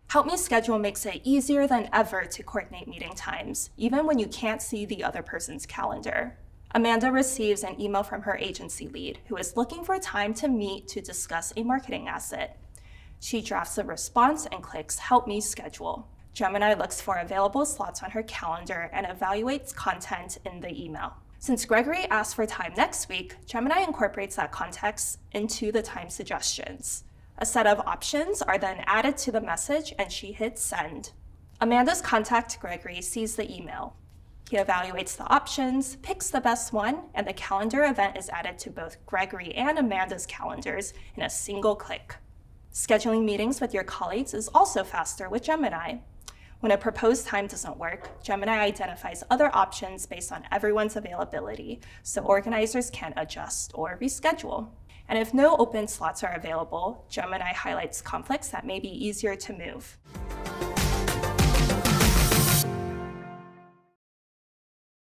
Help Me Schedule makes it easier than ever to coordinate meeting times, even when you can't see the other person's calendar. Amanda receives an email from her agency lead, who is looking for time to meet to discuss a marketing asset. She drafts a response and clicks Help Me Schedule. Gemini looks for available slots on her calendar and evaluates content in the email. Since Gregory asked for time next week, Gemini incorporates that context into the time suggestions. A set of options are then added to the message and she hits send. Amanda's contact, Gregory, sees the email. He evaluates the options, picks the best one, and the calendar event is added to both Gregory and Amanda's calendars in a single click. Scheduling meetings with your colleagues is also faster with Gemini. When a proposed time doesn't work, Gemini identifies other options based on everyone's availability, so organizers can adjust or reschedule. And if no open slots are available, Gemini highlights conflicts that may be easier to move.